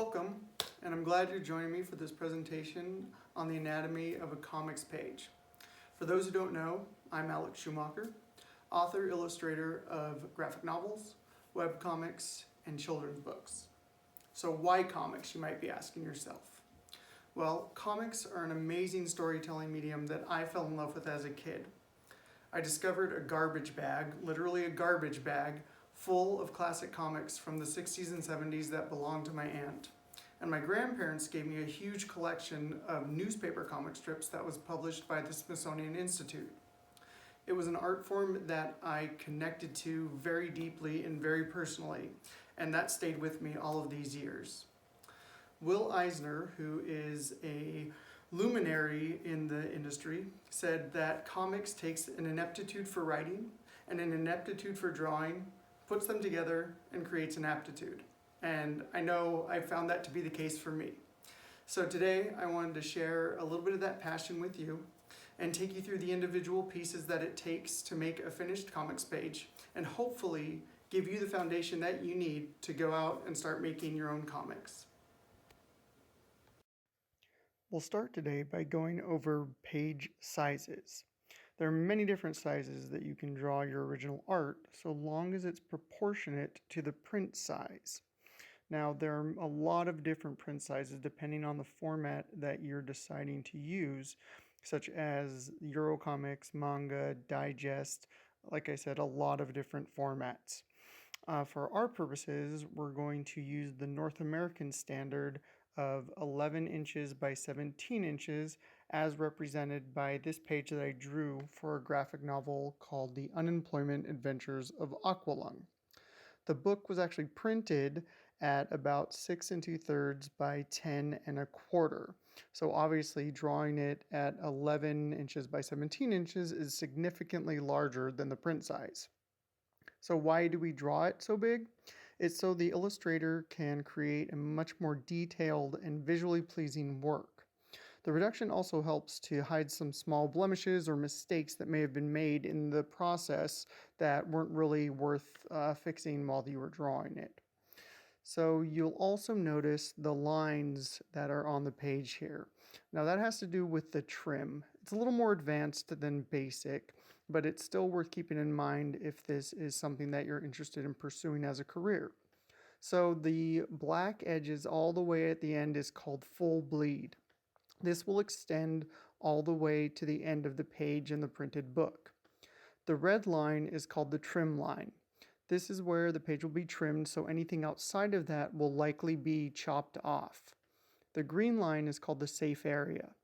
Welcome, and I'm glad you're joining me for this presentation on the anatomy of a comics page. For those who don't know, I'm Alex Schumacher, author, illustrator of graphic novels, webcomics, and children's books. So why comics, you might be asking yourself? Well, comics are an amazing storytelling medium that I fell in love with as a kid. I discovered a garbage bag, literally a garbage bag, full of classic comics from the 60s and 70s that belonged to my aunt. And my grandparents gave me a huge collection of newspaper comic strips that was published by the Smithsonian Institute. It was an art form that I connected to very deeply and very personally, and that stayed with me all of these years. Will Eisner, who is a luminary in the industry, said that comics takes an ineptitude for writing and an ineptitude for drawing, puts them together, and creates an aptitude. And I know I found that to be the case for me. So today I wanted to share a little bit of that passion with you and take you through the individual pieces that it takes to make a finished comics page, and hopefully give you the foundation that you need to go out and start making your own comics. We'll start today by going over page sizes. There are many different sizes that you can draw your original art, so long as it's proportionate to the print size. Now, there are a lot of different print sizes depending on the format that you're deciding to use, such as Eurocomics, manga, digest, like I said, a lot of different formats. For our purposes, we're going to use the North American standard of 11 inches by 17 inches as represented by this page that I drew for a graphic novel called The Unemployment Adventures of Aqualung. The book was actually printed at about 6 2/3 by 10 1/4. So obviously drawing it at 11 inches by 17 inches is significantly larger than the print size. So why do we draw it so big? It's so the illustrator can create a much more detailed and visually pleasing work. The reduction also helps to hide some small blemishes or mistakes that may have been made in the process that weren't really worth fixing while you were drawing it. So you'll also notice the lines that are on the page here. Now that has to do with the trim. It's a little more advanced than basic, but it's still worth keeping in mind if this is something that you're interested in pursuing as a career. So the black edges all the way at the end is called full bleed. This will extend all the way to the end of the page in the printed book. The red line is called the trim line. This is where the page will be trimmed, so anything outside of that will likely be chopped off. The green line is called the safe area.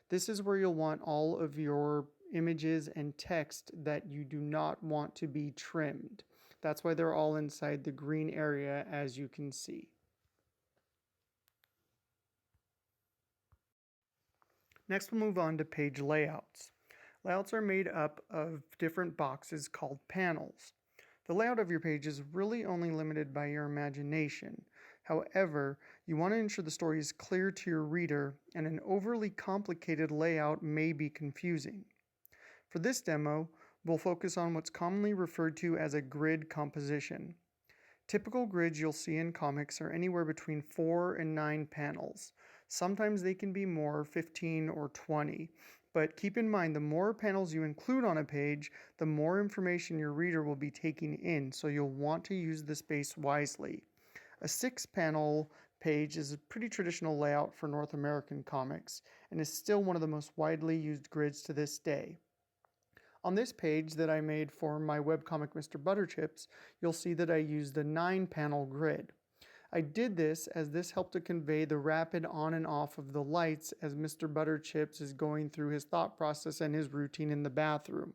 This is where you'll want all of your images and text that you do not want to be trimmed. That's why they're all inside the green area, as you can see. Next, we'll move on to page layouts. Layouts are made up of different boxes called panels. The layout of your page is really only limited by your imagination. However, you want to ensure the story is clear to your reader, and an overly complicated layout may be confusing. For this demo, we'll focus on what's commonly referred to as a grid composition. Typical grids you'll see in comics are anywhere between 4 and 9 panels. Sometimes they can be more, 15 or 20. But keep in mind, the more panels you include on a page, the more information your reader will be taking in, so you'll want to use the space wisely. A 6-panel page is a pretty traditional layout for North American comics, and is still one of the most widely used grids to this day. On this page that I made for my webcomic Mr. Butterchips, you'll see that I used a 9-panel grid. I did this as this helped to convey the rapid on and off of the lights as Mr. Butterchips is going through his thought process and his routine in the bathroom.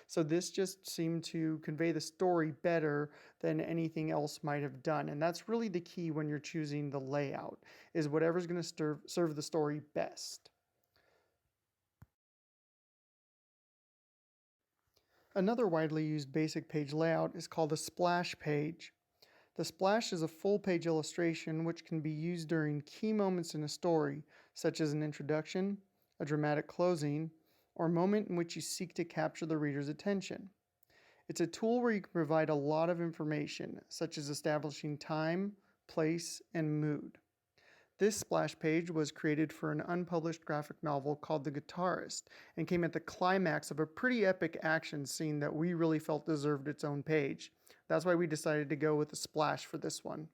So this just seemed to convey the story better than anything else might have done. And that's really the key when you're choosing the layout, is whatever's going to serve the story best. Another widely used basic page layout is called a splash page. The splash is a full-page illustration which can be used during key moments in a story, such as an introduction, a dramatic closing, or a moment in which you seek to capture the reader's attention. It's a tool where you can provide a lot of information, such as establishing time, place, and mood. This splash page was created for an unpublished graphic novel called The Guitarist and came at the climax of a pretty epic action scene that we really felt deserved its own page. That's why we decided to go with a splash for this one.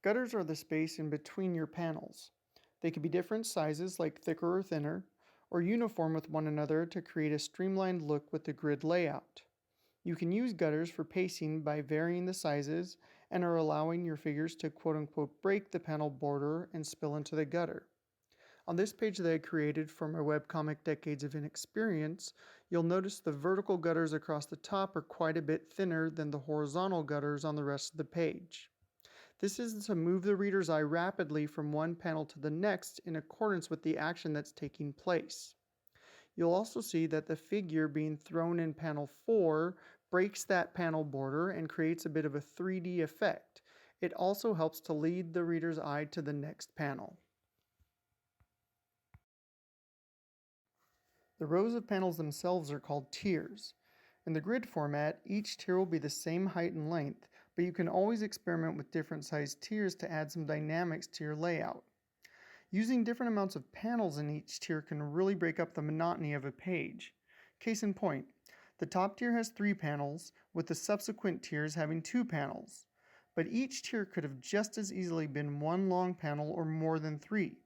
Gutters are the space in between your panels. They can be different sizes like thicker or thinner, or uniform with one another to create a streamlined look with the grid layout. You can use gutters for pacing by varying the sizes and are allowing your figures to quote-unquote break the panel border and spill into the gutter. On this page that I created for my webcomic Decades of Inexperience, you'll notice the vertical gutters across the top are quite a bit thinner than the horizontal gutters on the rest of the page. This is to move the reader's eye rapidly from one panel to the next in accordance with the action that's taking place. You'll also see that the figure being thrown in panel 4 breaks that panel border and creates a bit of a 3D effect. It also helps to lead the reader's eye to the next panel. The rows of panels themselves are called tiers. In the grid format, each tier will be the same height and length, but you can always experiment with different sized tiers to add some dynamics to your layout. Using different amounts of panels in each tier can really break up the monotony of a page. Case in point, the top tier has 3 panels, with the subsequent tiers having 2 panels. But each tier could have just as easily been one long panel or more than 3.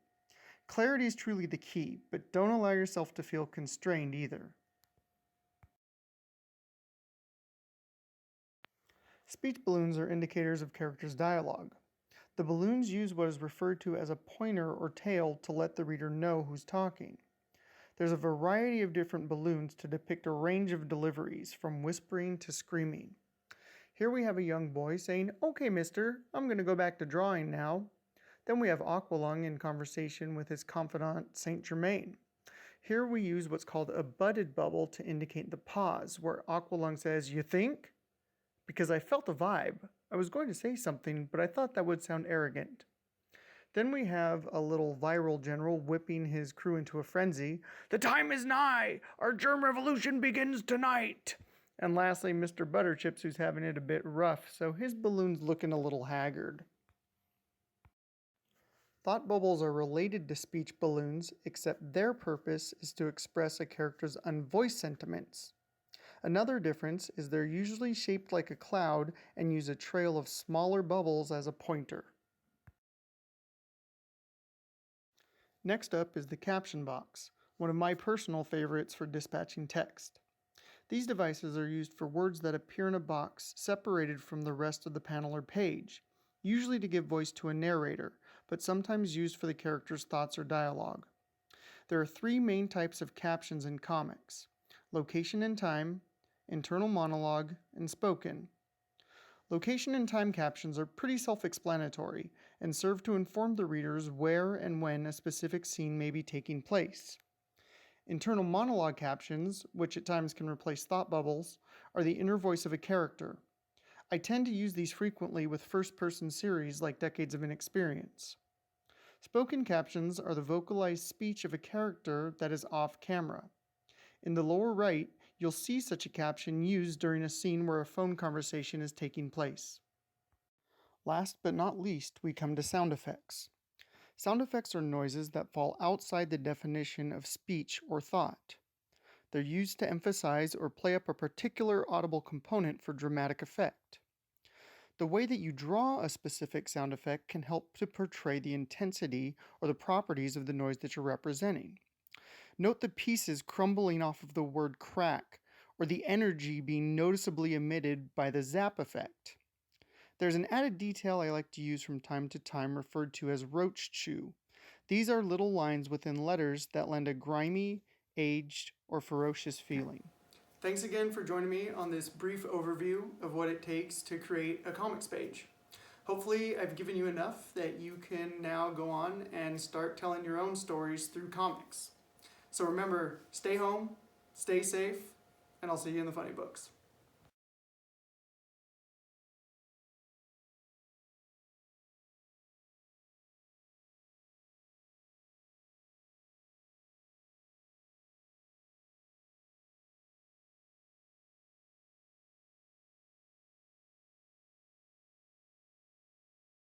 Clarity is truly the key, but don't allow yourself to feel constrained either. Speech balloons are indicators of characters' dialogue. The balloons use what is referred to as a pointer or tail to let the reader know who's talking. There's a variety of different balloons to depict a range of deliveries, from whispering to screaming. Here we have a young boy saying, "Okay, mister, I'm going to go back to drawing now." Then we have Aqualung in conversation with his confidant, Saint Germain. Here we use what's called a budded bubble to indicate the pause, where Aqualung says, "You think?" Because I felt a vibe. I was going to say something, but I thought that would sound arrogant. Then we have a little viral general whipping his crew into a frenzy. "The time is nigh! Our germ revolution begins tonight!" And lastly, Mr. Butterchips, who's having it a bit rough, so his balloon's looking a little haggard. Thought bubbles are related to speech balloons, except their purpose is to express a character's unvoiced sentiments. Another difference is they're usually shaped like a cloud and use a trail of smaller bubbles as a pointer. Next up is the caption box, one of my personal favorites for dispatching text. These devices are used for words that appear in a box separated from the rest of the panel or page, usually to give voice to a narrator, but sometimes used for the character's thoughts or dialogue. There are 3 main types of captions in comics: location and time, internal monologue, and spoken. Location and time captions are pretty self-explanatory and serve to inform the readers where and when a specific scene may be taking place. Internal monologue captions, which at times can replace thought bubbles, are the inner voice of a character. I tend to use these frequently with first-person series like Decades of Inexperience. Spoken captions are the vocalized speech of a character that is off camera. In the lower right, you'll see such a caption used during a scene where a phone conversation is taking place. Last but not least, we come to sound effects. Sound effects are noises that fall outside the definition of speech or thought. They're used to emphasize or play up a particular audible component for dramatic effect. The way that you draw a specific sound effect can help to portray the intensity or the properties of the noise that you're representing. Note the pieces crumbling off of the word crack, or the energy being noticeably emitted by the zap effect. There's an added detail I like to use from time to time referred to as roach chew. These are little lines within letters that lend a grimy, aged, or ferocious feeling. Thanks again for joining me on this brief overview of what it takes to create a comics page. Hopefully I've given you enough that you can now go on and start telling your own stories through comics. So remember, stay home, stay safe, and I'll see you in the funny books.